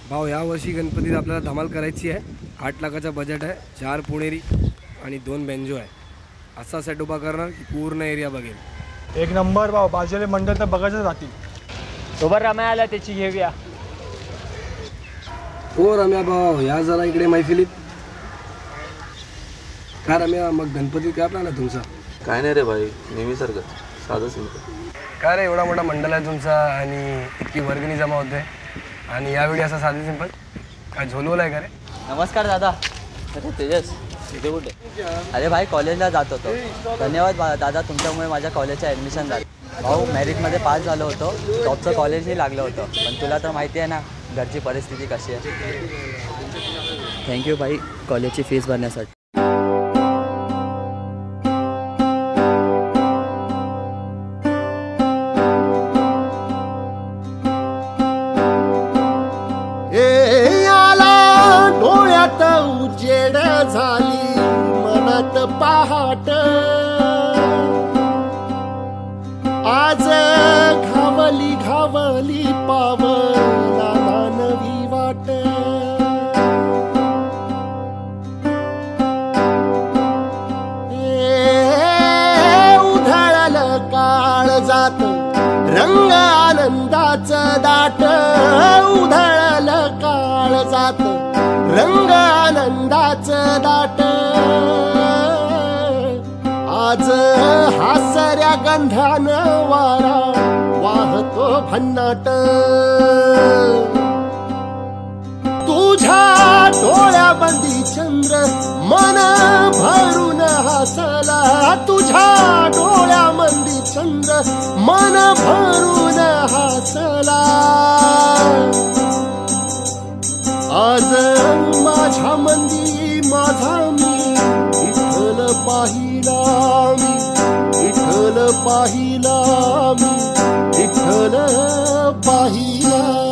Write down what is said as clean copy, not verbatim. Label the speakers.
Speaker 1: भाऊ या वर्षी गणपतीत आपल्याला धमाल करायची आहे। 8 लाखाचा बजेट आहे, 4 पुणेरी आणि 2 बेंजो आहे। असा सेट उभा करणार की पूर्ण एरिया बघेल।
Speaker 2: एक नंबर भाऊ, बाजूले मंडळ तर बघायचं राहतील।
Speaker 3: सोबत रम्या आला त्याची घेऊया।
Speaker 1: हो रम्या भाऊ या जरा इकडे मैफिलीत। का रम्या मग गणपती काय प्लॅन आहे तुमचा?
Speaker 4: काय नाही रे भाई, नेहमीसारखं साधं सिंपल।
Speaker 1: काय रे एवढा मोठा मंडळ आहे तुमचा आणि इतकी वर्गणी जमा होते आणि यावेळी असं साधे सिंपल काय झोलवलं आहे का रे?
Speaker 5: नमस्कार दादा। अरे तेजस इथे कुठे? अरे भाई कॉलेजला जात होतो। धन्यवाद दादा, तुमच्यामुळे माझ्या कॉलेजचं ॲडमिशन झालं। भाऊ मेरिटमध्ये पास झालो होतो, जॉबचं कॉलेजही लागलं होतं, पण तुला तर माहिती आहे ना घरची परिस्थिती कशी आहे। थँक्यू भाई कॉलेजची फीस भरण्यासाठी।
Speaker 6: उजेड झाली मनात पहाट, आज घावली घावली पावला नवी वाट। उधळलं काळ जात रंग आनंदाचं दाट, उधळलं काळ जात रंग आनंदाचं दाट। आज हासऱ्या गंधानं वारा वाहतो भन्नाट, तुझ्या डोळ्याबंदी चंद्र मन भरून हसला, तुझ्या डोळ्याबंदी चंद्र मन भरून हसला। आज माझ्या मंदी माझा मी विठ्ठल पाहिला, मी विठ्ठल पाहिला, मी विठ्ठल पाहिला।